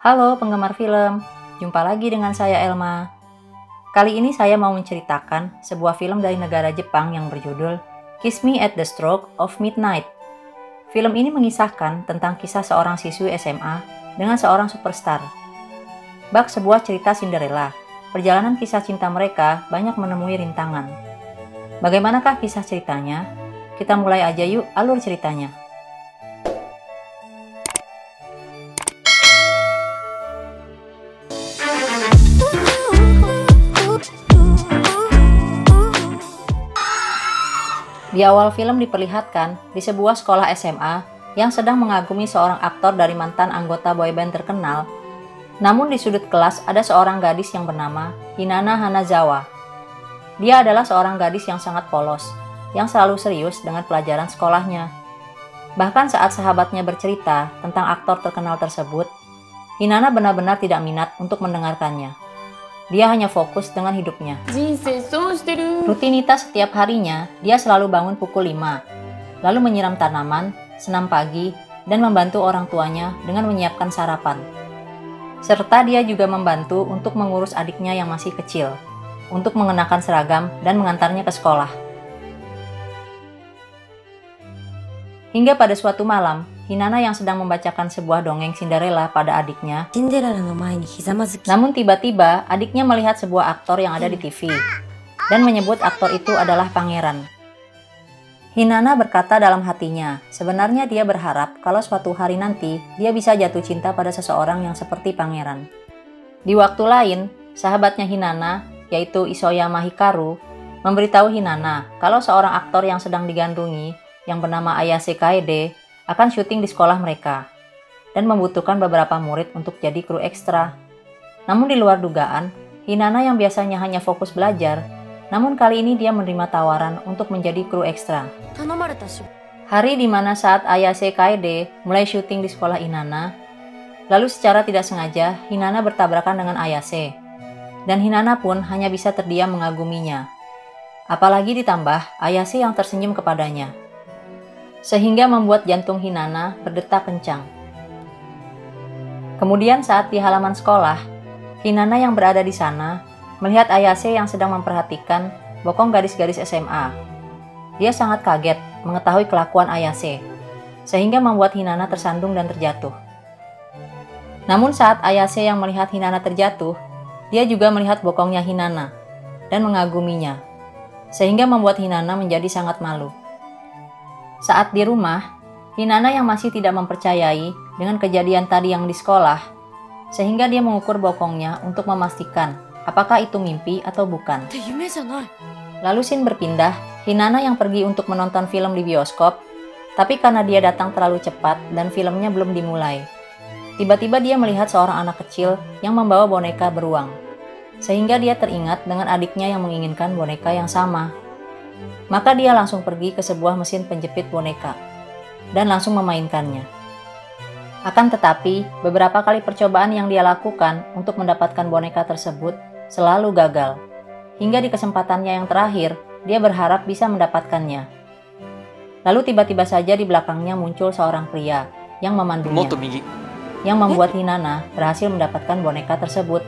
Halo penggemar film, jumpa lagi dengan saya Elma. Kali ini saya mau menceritakan sebuah film dari negara Jepang yang berjudul Kiss Me at the Stroke of Midnight. Film ini mengisahkan tentang kisah seorang siswi SMA dengan seorang superstar. Bak sebuah cerita Cinderella, perjalanan kisah cinta mereka banyak menemui rintangan. Bagaimanakah kisah ceritanya? Kita mulai aja yuk alur ceritanya. Di awal film diperlihatkan di sebuah sekolah SMA yang sedang mengagumi seorang aktor dari mantan anggota boyband terkenal. Namun di sudut kelas ada seorang gadis yang bernama Hinana Hanazawa. Dia adalah seorang gadis yang sangat polos, yang selalu serius dengan pelajaran sekolahnya. Bahkan saat sahabatnya bercerita tentang aktor terkenal tersebut, Hinana benar-benar tidak minat untuk mendengarkannya. Dia hanya fokus dengan hidupnya. Rutinitas setiap harinya, dia selalu bangun pukul 5, lalu menyiram tanaman, senam pagi, dan membantu orang tuanya dengan menyiapkan sarapan. Serta dia juga membantu untuk mengurus adiknya yang masih kecil, untuk mengenakan seragam dan mengantarnya ke sekolah. Hingga pada suatu malam, Hinana yang sedang membacakan sebuah dongeng Cinderella pada adiknya. Namun tiba-tiba adiknya melihat sebuah aktor yang ada di TV dan menyebut aktor itu adalah pangeran. Hinana berkata dalam hatinya, sebenarnya dia berharap kalau suatu hari nanti dia bisa jatuh cinta pada seseorang yang seperti pangeran. Di waktu lain, sahabatnya Hinana, yaitu Isoyama Hikaru, memberitahu Hinana kalau seorang aktor yang sedang digandrungi yang bernama Ayase Kaede akan syuting di sekolah mereka dan membutuhkan beberapa murid untuk jadi kru ekstra. Namun di luar dugaan, Hinana yang biasanya hanya fokus belajar, namun kali ini dia menerima tawaran untuk menjadi kru ekstra. Hari di mana saat Ayase Kaede mulai syuting di sekolah Hinana, lalu secara tidak sengaja Hinana bertabrakan dengan Ayase, dan Hinana pun hanya bisa terdiam mengaguminya. Apalagi ditambah Ayase yang tersenyum kepadanya, sehingga membuat jantung Hinana berdetak kencang. Kemudian saat di halaman sekolah, Hinana yang berada di sana melihat Ayase yang sedang memperhatikan bokong gadis-gadis SMA. Dia sangat kaget mengetahui kelakuan Ayase, sehingga membuat Hinana tersandung dan terjatuh. Namun saat Ayase yang melihat Hinana terjatuh, dia juga melihat bokongnya Hinana dan mengaguminya, sehingga membuat Hinana menjadi sangat malu. Saat di rumah, Hinana yang masih tidak mempercayai dengan kejadian tadi yang di sekolah, sehingga dia mengukur bokongnya untuk memastikan apakah itu mimpi atau bukan. Lalu scene berpindah, Hinana yang pergi untuk menonton film di bioskop, tapi karena dia datang terlalu cepat dan filmnya belum dimulai. Tiba-tiba dia melihat seorang anak kecil yang membawa boneka beruang, sehingga dia teringat dengan adiknya yang menginginkan boneka yang sama. Maka dia langsung pergi ke sebuah mesin penjepit boneka dan langsung memainkannya. Akan tetapi, beberapa kali percobaan yang dia lakukan untuk mendapatkan boneka tersebut selalu gagal. Hingga di kesempatannya yang terakhir, dia berharap bisa mendapatkannya. Lalu tiba-tiba saja di belakangnya muncul seorang pria yang memandunya, yang membuat Hinana berhasil mendapatkan boneka tersebut.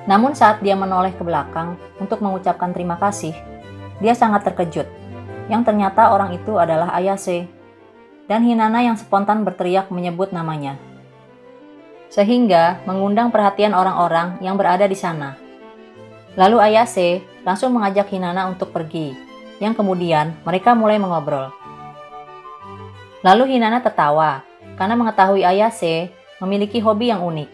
Namun saat dia menoleh ke belakang untuk mengucapkan terima kasih, dia sangat terkejut, yang ternyata orang itu adalah Ayase, dan Hinana yang spontan berteriak menyebut namanya, sehingga mengundang perhatian orang-orang yang berada di sana. Lalu Ayase langsung mengajak Hinana untuk pergi, yang kemudian mereka mulai mengobrol. Lalu Hinana tertawa, karena mengetahui Ayase memiliki hobi yang unik.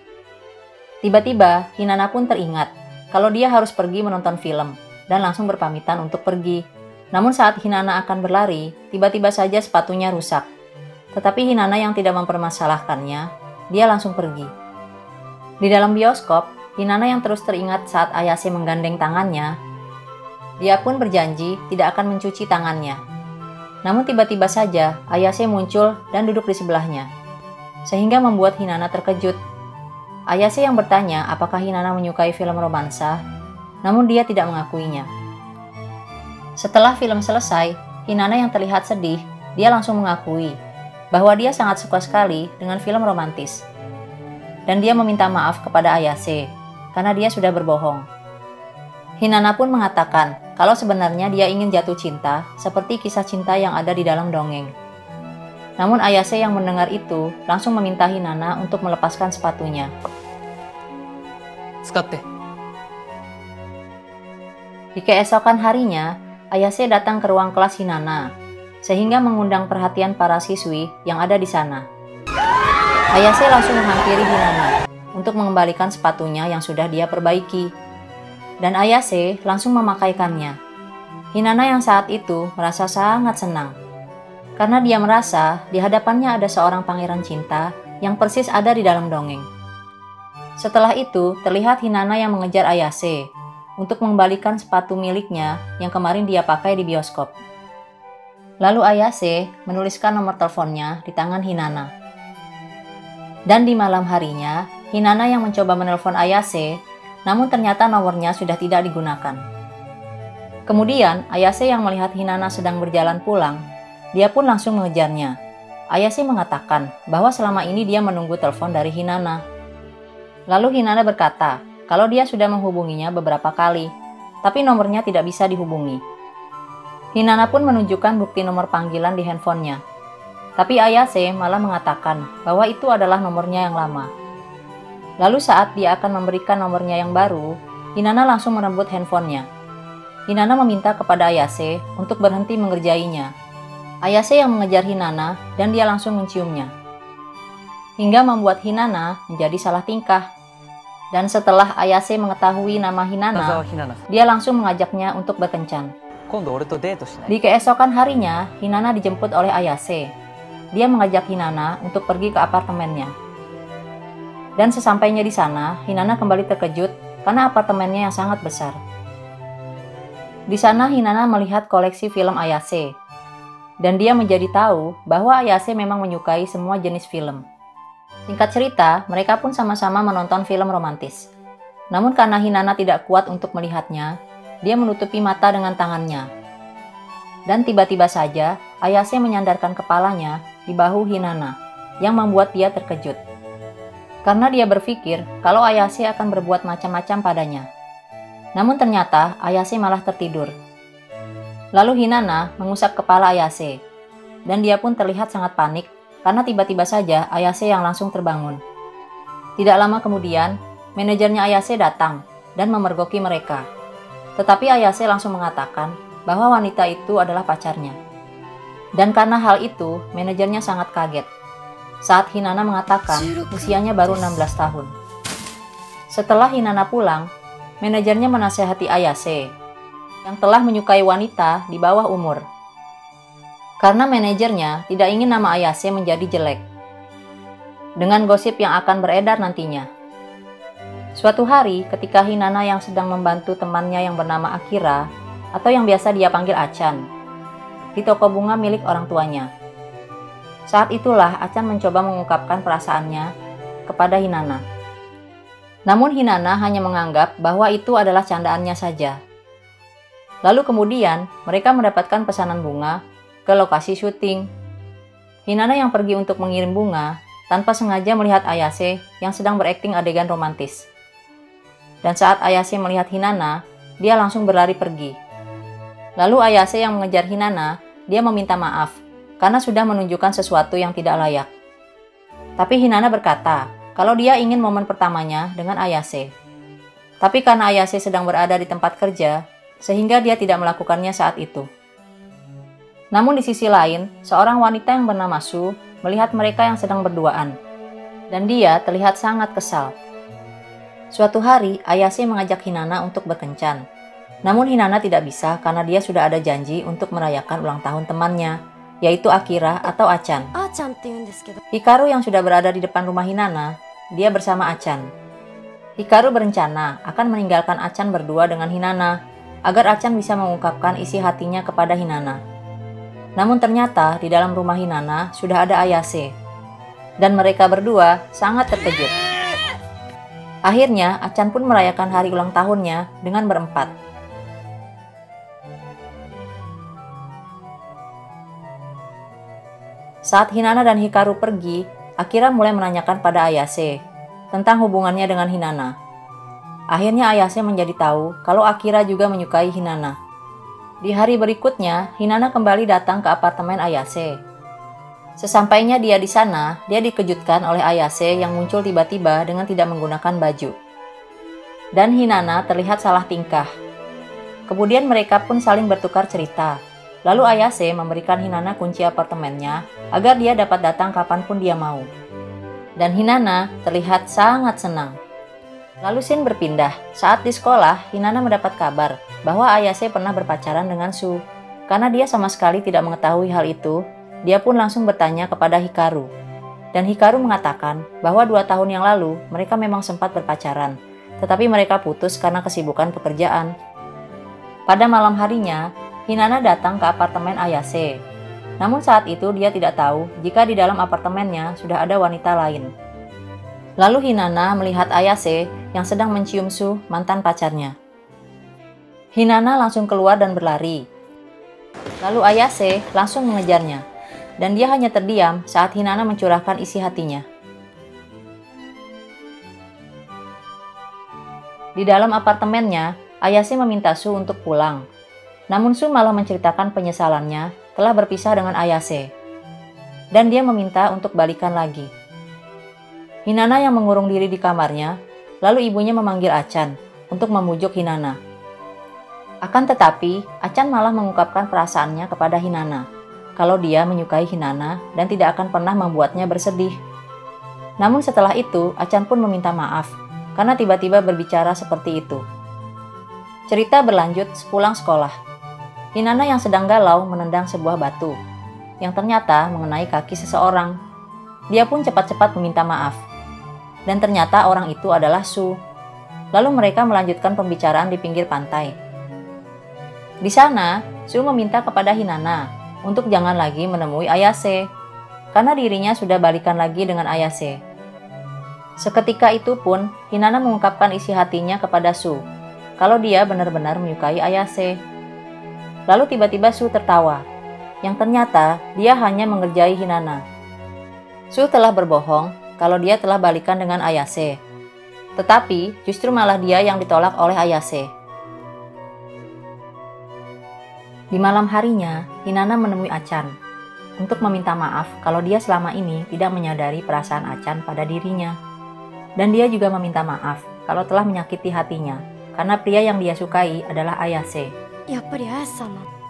Tiba-tiba Hinana pun teringat kalau dia harus pergi menonton film, dan langsung berpamitan untuk pergi. Namun saat Hinana akan berlari, tiba-tiba saja sepatunya rusak. Tetapi Hinana yang tidak mempermasalahkannya, dia langsung pergi. Di dalam bioskop, Hinana yang terus teringat saat Ayase menggandeng tangannya, dia pun berjanji tidak akan mencuci tangannya. Namun tiba-tiba saja Ayase muncul dan duduk di sebelahnya, sehingga membuat Hinana terkejut. Ayase yang bertanya apakah Hinana menyukai film romansa, namun dia tidak mengakuinya. Setelah film selesai, Hinana yang terlihat sedih, dia langsung mengakui bahwa dia sangat suka sekali dengan film romantis. dan dia meminta maaf kepada Ayase karena dia sudah berbohong. Hinana pun mengatakan kalau sebenarnya dia ingin jatuh cinta seperti kisah cinta yang ada di dalam dongeng. Namun Ayase yang mendengar itu langsung meminta Hinana untuk melepaskan sepatunya. Di keesokan harinya, Ayase datang ke ruang kelas Hinana, sehingga mengundang perhatian para siswi yang ada di sana. Ayase langsung menghampiri Hinana untuk mengembalikan sepatunya yang sudah dia perbaiki. Dan Ayase langsung memakaikannya. Hinana yang saat itu merasa sangat senang, karena dia merasa di hadapannya ada seorang pangeran cinta yang persis ada di dalam dongeng. Setelah itu, terlihat Hinana yang mengejar Ayase untuk mengembalikan sepatu miliknya yang kemarin dia pakai di bioskop. Lalu Ayase menuliskan nomor teleponnya di tangan Hinana. Dan di malam harinya, Hinana yang mencoba menelpon Ayase, namun ternyata nomornya sudah tidak digunakan. Kemudian, Ayase yang melihat Hinana sedang berjalan pulang, dia pun langsung mengejarnya. Ayase mengatakan bahwa selama ini dia menunggu telepon dari Hinana. Lalu Hinana berkata kalau dia sudah menghubunginya beberapa kali, tapi nomornya tidak bisa dihubungi. Hinana pun menunjukkan bukti nomor panggilan di handphonenya. Tapi Ayase malah mengatakan bahwa itu adalah nomornya yang lama. Lalu saat dia akan memberikan nomornya yang baru, Hinana langsung merebut handphonenya. Hinana meminta kepada Ayase untuk berhenti mengerjainya. Ayase yang mengejar Hinana dan dia langsung menciumnya. Hingga membuat Hinana menjadi salah tingkah. Dan setelah Ayase mengetahui nama Hinana, dia langsung mengajaknya untuk berkencan. Di keesokan harinya, Hinana dijemput oleh Ayase. Dia mengajak Hinana untuk pergi ke apartemennya. Dan sesampainya di sana, Hinana kembali terkejut karena apartemennya yang sangat besar. Di sana Hinana melihat koleksi film Ayase. Dan dia menjadi tahu bahwa Ayase memang menyukai semua jenis film. Singkat cerita, mereka pun sama-sama menonton film romantis. Namun karena Hinana tidak kuat untuk melihatnya, dia menutupi mata dengan tangannya. Dan tiba-tiba saja, Ayase menyandarkan kepalanya di bahu Hinana, yang membuat dia terkejut. Karena dia berpikir kalau Ayase akan berbuat macam-macam padanya. Namun ternyata Ayase malah tertidur. Lalu Hinana mengusap kepala Ayase, dan dia pun terlihat sangat panik karena tiba-tiba saja Ayase yang langsung terbangun. Tidak lama kemudian, manajernya Ayase datang dan memergoki mereka. Tetapi Ayase langsung mengatakan bahwa wanita itu adalah pacarnya. Dan karena hal itu, manajernya sangat kaget saat Hinana mengatakan usianya baru 16 tahun. Setelah Hinana pulang, manajernya menasihati Ayase yang telah menyukai wanita di bawah umur. Karena manajernya tidak ingin nama Ayase menjadi jelek dengan gosip yang akan beredar nantinya. Suatu hari, ketika Hinana yang sedang membantu temannya yang bernama Akira, atau yang biasa dia panggil Achan, di toko bunga milik orang tuanya. Saat itulah Achan mencoba mengungkapkan perasaannya kepada Hinana. Namun Hinana hanya menganggap bahwa itu adalah candaannya saja. Lalu kemudian mereka mendapatkan pesanan bunga ke lokasi syuting. Hinana yang pergi untuk mengirim bunga tanpa sengaja melihat Ayase yang sedang berakting adegan romantis. Dan saat Ayase melihat Hinana, dia langsung berlari pergi. Lalu Ayase yang mengejar Hinana, dia meminta maaf karena sudah menunjukkan sesuatu yang tidak layak. Tapi Hinana berkata kalau dia ingin momen pertamanya dengan Ayase. Tapi karena Ayase sedang berada di tempat kerja, sehingga dia tidak melakukannya saat itu. Namun di sisi lain, seorang wanita yang bernama Su melihat mereka yang sedang berduaan, dan dia terlihat sangat kesal. Suatu hari, Ayase mengajak Hinana untuk berkencan. Namun Hinana tidak bisa karena dia sudah ada janji untuk merayakan ulang tahun temannya, yaitu Akira atau Achan. Hikaru yang sudah berada di depan rumah Hinana, dia bersama Achan. Hikaru berencana akan meninggalkan Achan berdua dengan Hinana, agar Achan bisa mengungkapkan isi hatinya kepada Hinana. Namun ternyata di dalam rumah Hinana sudah ada Ayase, dan mereka berdua sangat terkejut. Akhirnya Achan pun merayakan hari ulang tahunnya dengan berempat. Saat Hinana dan Hikaru pergi, Akira mulai menanyakan pada Ayase tentang hubungannya dengan Hinana. Akhirnya Ayase menjadi tahu kalau Akira juga menyukai Hinana. Di hari berikutnya, Hinana kembali datang ke apartemen Ayase. Sesampainya dia di sana, dia dikejutkan oleh Ayase yang muncul tiba-tiba dengan tidak menggunakan baju. Dan Hinana terlihat salah tingkah. Kemudian mereka pun saling bertukar cerita. Lalu Ayase memberikan Hinana kunci apartemennya agar dia dapat datang kapanpun dia mau. Dan Hinana terlihat sangat senang. Lalu scene berpindah. Saat di sekolah, Hinana mendapat kabar bahwa Ayase pernah berpacaran dengan Su. Karena dia sama sekali tidak mengetahui hal itu, dia pun langsung bertanya kepada Hikaru. Dan Hikaru mengatakan bahwa 2 tahun yang lalu mereka memang sempat berpacaran, tetapi mereka putus karena kesibukan pekerjaan. Pada malam harinya, Hinana datang ke apartemen Ayase. Namun saat itu dia tidak tahu jika di dalam apartemennya sudah ada wanita lain. Lalu Hinana melihat Ayase yang sedang mencium Su, mantan pacarnya. Hinana langsung keluar dan berlari. Lalu Ayase langsung mengejarnya. Dan dia hanya terdiam saat Hinana mencurahkan isi hatinya. Di dalam apartemennya, Ayase meminta Su untuk pulang. Namun Su malah menceritakan penyesalannya telah berpisah dengan Ayase. Dan dia meminta untuk balikan lagi. Hinana yang mengurung diri di kamarnya, lalu ibunya memanggil Achan untuk memujuk Hinana. Akan tetapi, Achan malah mengungkapkan perasaannya kepada Hinana, kalau dia menyukai Hinana dan tidak akan pernah membuatnya bersedih. Namun setelah itu, Achan pun meminta maaf, karena tiba-tiba berbicara seperti itu. Cerita berlanjut sepulang sekolah. Hinana yang sedang galau menendang sebuah batu, yang ternyata mengenai kaki seseorang. Dia pun cepat-cepat meminta maaf. Dan ternyata orang itu adalah Su. Lalu mereka melanjutkan pembicaraan di pinggir pantai. Di sana, Su meminta kepada Hinana untuk jangan lagi menemui Ayase, karena dirinya sudah balikan lagi dengan Ayase. Seketika itu pun, Hinana mengungkapkan isi hatinya kepada Su, kalau dia benar-benar menyukai Ayase. Lalu tiba-tiba Su tertawa, yang ternyata dia hanya mengerjai Hinana. Su telah berbohong kalau dia telah balikan dengan Ayase. Tetapi justru malah dia yang ditolak oleh Ayase. Di malam harinya, Hinana menemui Achan untuk meminta maaf kalau dia selama ini tidak menyadari perasaan Achan pada dirinya. Dan dia juga meminta maaf kalau telah menyakiti hatinya, karena pria yang dia sukai adalah Ayase.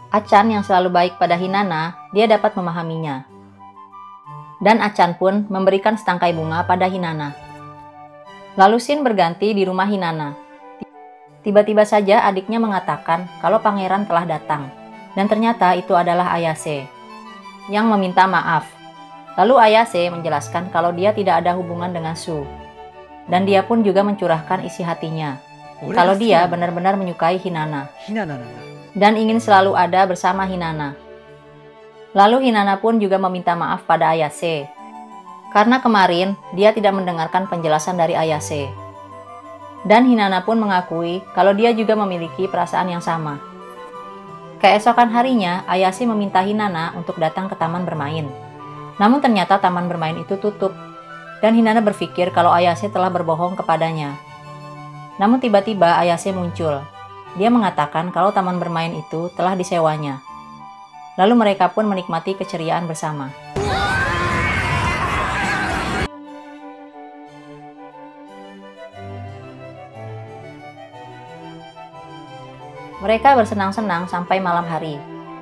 Achan yang selalu baik pada Hinana, dia dapat memahaminya. Dan Achan pun memberikan setangkai bunga pada Hinana. Lalu scene berganti di rumah Hinana. Tiba-tiba saja adiknya mengatakan kalau pangeran telah datang. Dan ternyata itu adalah Ayase yang meminta maaf. Lalu Ayase menjelaskan kalau dia tidak ada hubungan dengan Su. Dan dia pun juga mencurahkan isi hatinya, kalau dia benar-benar menyukai Hinana dan ingin selalu ada bersama Hinana. Lalu Hinana pun juga meminta maaf pada Ayase, karena kemarin dia tidak mendengarkan penjelasan dari Ayase. Dan Hinana pun mengakui kalau dia juga memiliki perasaan yang sama. Keesokan harinya, Ayase meminta Hinana untuk datang ke taman bermain. Namun ternyata taman bermain itu tutup. Dan Hinana berpikir kalau Ayase telah berbohong kepadanya. Namun tiba-tiba Ayase muncul. Dia mengatakan kalau taman bermain itu telah disewanya. Lalu mereka pun menikmati keceriaan bersama. Mereka bersenang-senang sampai malam hari,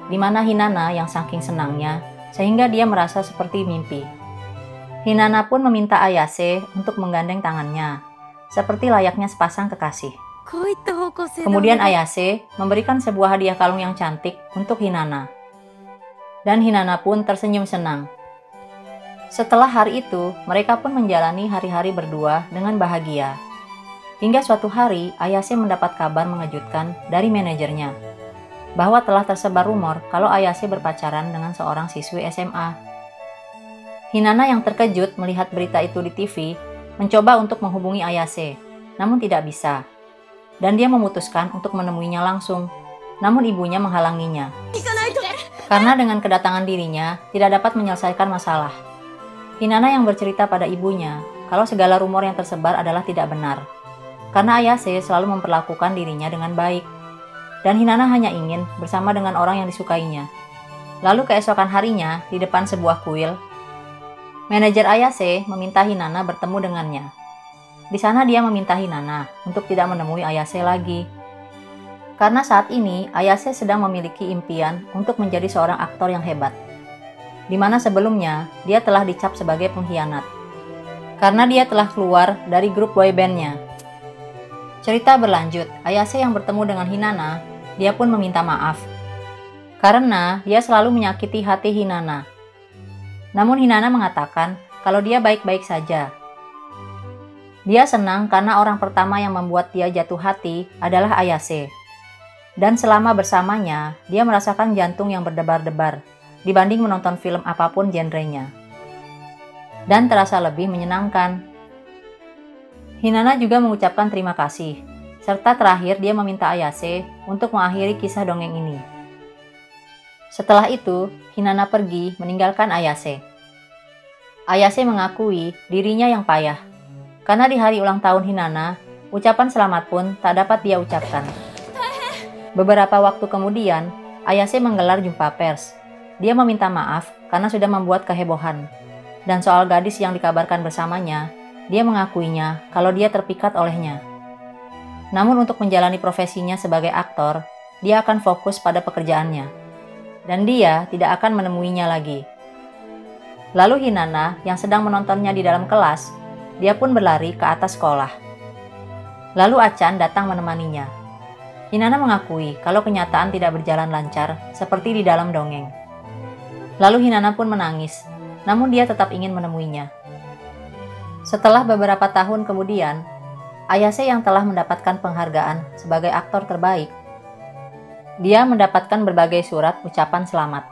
di mana Hinana yang saking senangnya sehingga dia merasa seperti mimpi. Hinana pun meminta Ayase untuk menggandeng tangannya, seperti layaknya sepasang kekasih. Kemudian Ayase memberikan sebuah hadiah kalung yang cantik untuk Hinana. Dan Hinana pun tersenyum senang. Setelah hari itu, mereka pun menjalani hari-hari berdua dengan bahagia. Hingga suatu hari, Ayase mendapat kabar mengejutkan dari manajernya, bahwa telah tersebar rumor kalau Ayase berpacaran dengan seorang siswi SMA. Hinana yang terkejut melihat berita itu di TV, mencoba untuk menghubungi Ayase, namun tidak bisa. Dan dia memutuskan untuk menemuinya langsung, namun ibunya menghalanginya. Karena dengan kedatangan dirinya, tidak dapat menyelesaikan masalah. Hinana yang bercerita pada ibunya, kalau segala rumor yang tersebar adalah tidak benar. Karena Ayase selalu memperlakukan dirinya dengan baik. Dan Hinata hanya ingin bersama dengan orang yang disukainya. Lalu keesokan harinya, di depan sebuah kuil, manajer Ayase meminta Hinata bertemu dengannya. Di sana dia meminta Hinata untuk tidak menemui Ayase lagi. Karena saat ini Ayase sedang memiliki impian untuk menjadi seorang aktor yang hebat. Di mana sebelumnya dia telah dicap sebagai pengkhianat. Karena dia telah keluar dari grup boybandnya. Cerita berlanjut, Ayase yang bertemu dengan Hinata, dia pun meminta maaf. Karena dia selalu menyakiti hati Hinata. Namun Hinata mengatakan kalau dia baik-baik saja. Dia senang karena orang pertama yang membuat dia jatuh hati adalah Ayase. Dan selama bersamanya, dia merasakan jantung yang berdebar-debar dibanding menonton film apapun genrenya. Dan terasa lebih menyenangkan. Hinata juga mengucapkan terima kasih, serta terakhir dia meminta Ayase untuk mengakhiri kisah dongeng ini. Setelah itu, Hinata pergi meninggalkan Ayase. Ayase mengakui dirinya yang payah, karena di hari ulang tahun Hinata, ucapan selamat pun tak dapat dia ucapkan. Beberapa waktu kemudian, Ayase menggelar jumpa pers. Dia meminta maaf karena sudah membuat kehebohan. Dan soal gadis yang dikabarkan bersamanya, dia mengakuinya kalau dia terpikat olehnya. Namun untuk menjalani profesinya sebagai aktor, dia akan fokus pada pekerjaannya. Dan dia tidak akan menemuinya lagi. Lalu Hinata yang sedang menontonnya di dalam kelas, dia pun berlari ke atas sekolah. Lalu Achan datang menemaninya. Hinata mengakui kalau kenyataan tidak berjalan lancar seperti di dalam dongeng. Lalu Hinata pun menangis, namun dia tetap ingin menemuinya. Setelah beberapa tahun kemudian, Ayase yang telah mendapatkan penghargaan sebagai aktor terbaik, dia mendapatkan berbagai surat ucapan selamat.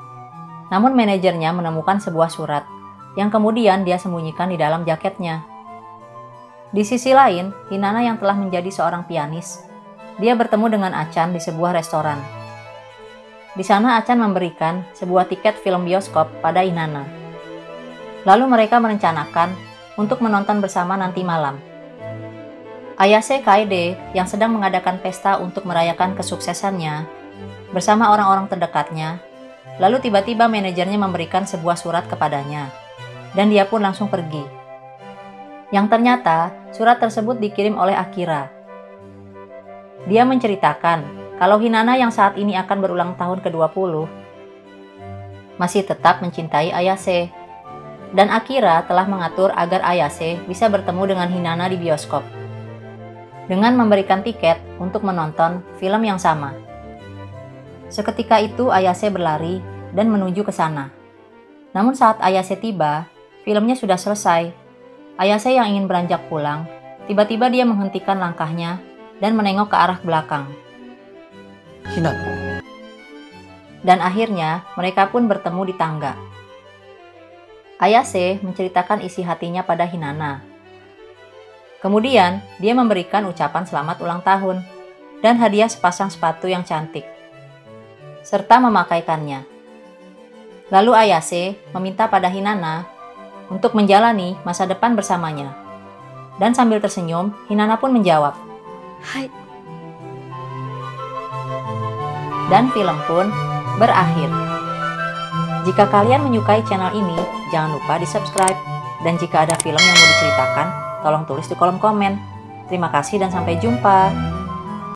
Namun manajernya menemukan sebuah surat yang kemudian dia sembunyikan di dalam jaketnya. Di sisi lain, Hinata yang telah menjadi seorang pianis, dia bertemu dengan Achan di sebuah restoran. Di sana Achan memberikan sebuah tiket film bioskop pada Hinata. Lalu mereka merencanakan untuk menonton bersama nanti malam. Ayase Kaede yang sedang mengadakan pesta untuk merayakan kesuksesannya bersama orang-orang terdekatnya, lalu tiba-tiba manajernya memberikan sebuah surat kepadanya, dan dia pun langsung pergi. Yang ternyata surat tersebut dikirim oleh Akira. Dia menceritakan kalau Hinata yang saat ini akan berulang tahun ke-20 masih tetap mencintai Ayase. Dan Akira telah mengatur agar Ayase bisa bertemu dengan Hinata di bioskop dengan memberikan tiket untuk menonton film yang sama. Seketika itu Ayase berlari dan menuju ke sana. Namun saat Ayase tiba, filmnya sudah selesai. Ayase yang ingin beranjak pulang, tiba-tiba dia menghentikan langkahnya dan menengok ke arah belakang. Hinata. Dan akhirnya mereka pun bertemu di tangga. Ayase menceritakan isi hatinya pada Hinata. Kemudian dia memberikan ucapan selamat ulang tahun dan hadiah sepasang sepatu yang cantik, serta memakaikannya. Lalu Ayase meminta pada Hinata untuk menjalani masa depan bersamanya. Dan sambil tersenyum, Hinata pun menjawab. Hai. Dan film pun berakhir. Jika kalian menyukai channel ini, jangan lupa di-subscribe. Dan jika ada film yang mau diceritakan, tolong tulis di kolom komen. Terima kasih dan sampai jumpa.